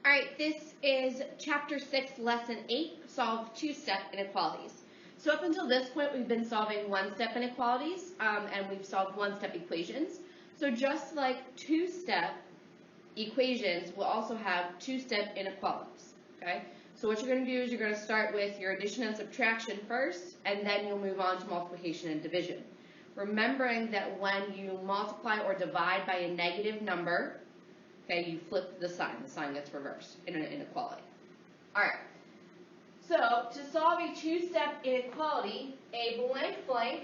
All right, this is Chapter 6, Lesson 8, Solve Two-Step Inequalities. So up until this point, we've been solving one-step inequalities, and we've solved one-step equations. So just like two-step equations, we'll also have two-step inequalities, okay? So what you're going to do is you're going to start with your addition and subtraction first, and then you'll move on to multiplication and division. Remembering that when you multiply or divide by a negative number, okay, you flip the sign gets reversed in an inequality. All right, so to solve a two-step inequality, a blank blank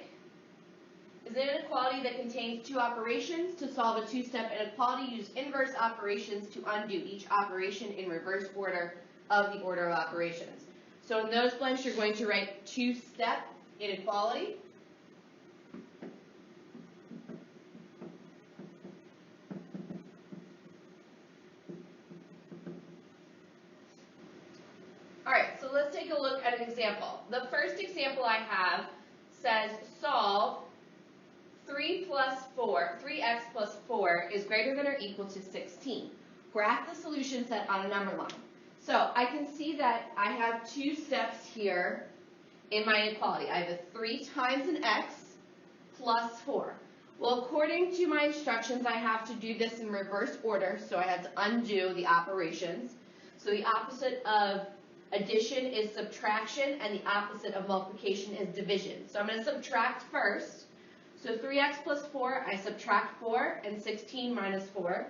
is an inequality that contains two operations. To solve a two-step inequality, use inverse operations to undo each operation in reverse order of the order of operations. So in those blanks, you're going to write two-step inequality. Alright, so let's take a look at an example. The first example I have says solve 3x plus 4 is greater than or equal to 16. Graph the solution set on a number line. So I can see that I have two steps here in my inequality. I have a 3 times an x plus 4. Well, according to my instructions, I have to do this in reverse order, so I have to undo the operations. So the opposite of addition is subtraction, and the opposite of multiplication is division. So I'm going to subtract first. So 3x plus 4, I subtract 4, and 16 minus 4.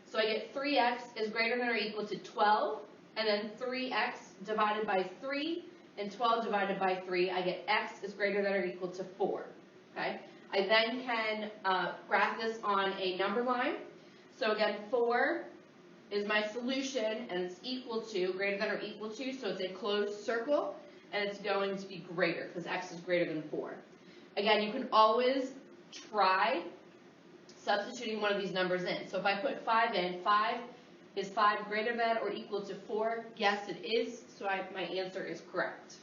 So I get 3x is greater than or equal to 12, and then 3x divided by 3, and 12 divided by 3, I get x is greater than or equal to 4. Okay? I then can graph this on a number line. So again, 4 is my solution, and it's equal to, greater than or equal to, so it's a closed circle, and it's going to be greater, because x is greater than 4. Again, you can always try substituting one of these numbers in. So if I put 5 in, 5 is 5 greater than or equal to 4? Yes, it is, so my answer is correct.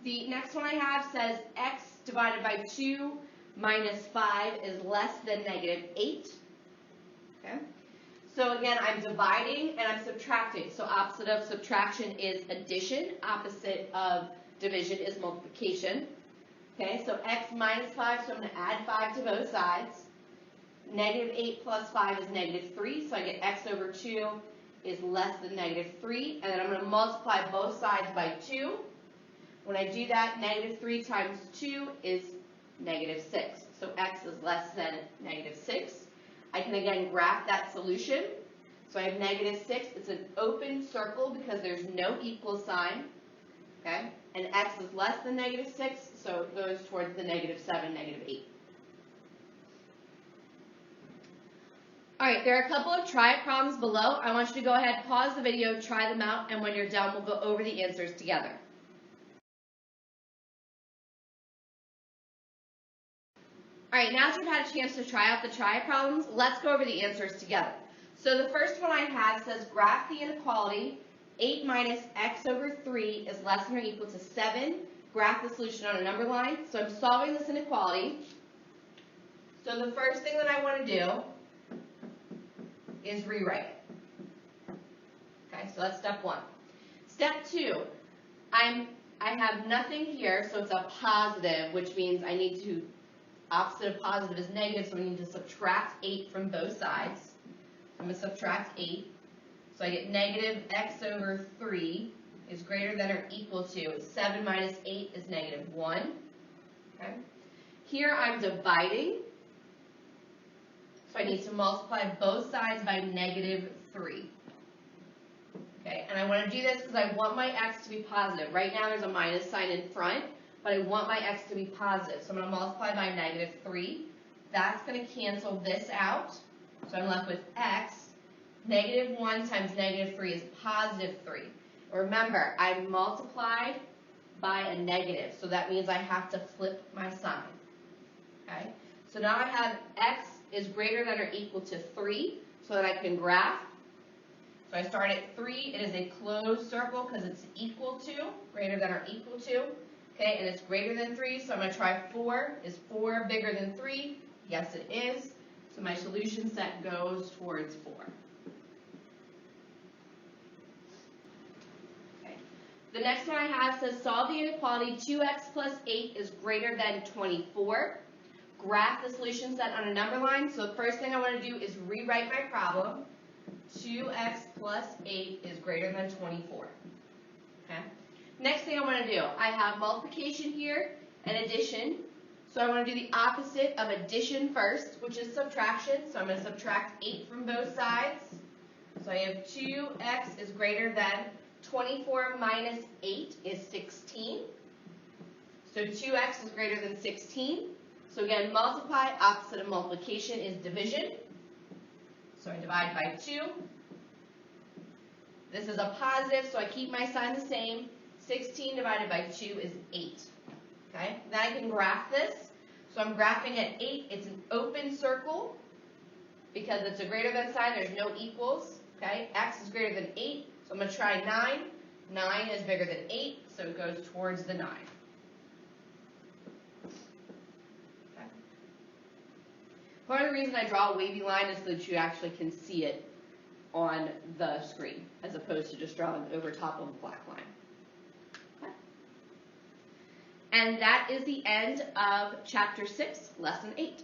The next one I have says x divided by 2 minus 5 is less than negative 8. Okay? So again, I'm dividing and I'm subtracting. So opposite of subtraction is addition. Opposite of division is multiplication. Okay, so x minus 5, so I'm going to add 5 to both sides. Negative 8 plus 5 is negative 3, so I get x over 2 is less than negative 3. And then I'm going to multiply both sides by 2. When I do that, negative 3 times 2 is negative 6. So x is less than negative 6. I can again graph that solution. So I have negative 6. It's an open circle because there's no equal sign. Okay? And x is less than negative 6, so it goes towards the negative 7, negative 8. All right, there are a couple of try it problems below. I want you to go ahead, pause the video, try them out, and when you're done, we'll go over the answers together. All right, now that you've had a chance to try out the try problems, let's go over the answers together. So the first one I have says graph the inequality 8 minus x over 3 is less than or equal to 7. Graph the solution on a number line. So I'm solving this inequality. So the first thing that I want to do is rewrite it. Okay, so that's step 1. Step 2, I have nothing here, so it's a positive, which means I need to, opposite of positive is negative, so we need to subtract 8 from both sides. I'm going to subtract 8. So I get negative x over 3 is greater than or equal to 7 minus 8 is negative 1. Okay. Here I'm dividing. So I need to multiply both sides by negative 3. Okay, and I want to do this because I want my x to be positive. Right now there's a minus sign in front, but I want my x to be positive. So I'm going to multiply by negative 3. That's going to cancel this out. So I'm left with x. Negative 1 times negative 3 is positive 3. Remember, I multiplied by a negative, so that means I have to flip my sign. Okay? So now I have x is greater than or equal to 3, so that I can graph. So I start at 3. It is a closed circle because it's equal to, greater than or equal to. Okay, and it's greater than 3, so I'm going to try 4. Is 4 bigger than 3? Yes, it is. So my solution set goes towards 4. Okay. The next one I have says solve the inequality 2x plus 8 is greater than 24. Graph the solution set on a number line. So the first thing I want to do is rewrite my problem. 2x plus 8 is greater than 24. Okay. Next thing I want to do, I have multiplication here and addition. So I want to do the opposite of addition first, which is subtraction. So I'm going to subtract 8 from both sides. So I have 2x is greater than 24 minus 8 is 16. So 2x is greater than 16. So again, multiply, opposite of multiplication is division. So I divide by 2. This is a positive, so I keep my sign the same. 16 divided by 2 is 8. Okay, then I can graph this. So I'm graphing at 8. It's an open circle because it's a greater than sign. There's no equals. Okay, x is greater than 8. So I'm going to try 9. 9 is bigger than 8, so it goes towards the 9. Okay. Part of the reason I draw a wavy line is so that you actually can see it on the screen, as opposed to just drawing over top of a black line. Okay. And that is the end of Chapter 6, Lesson 8.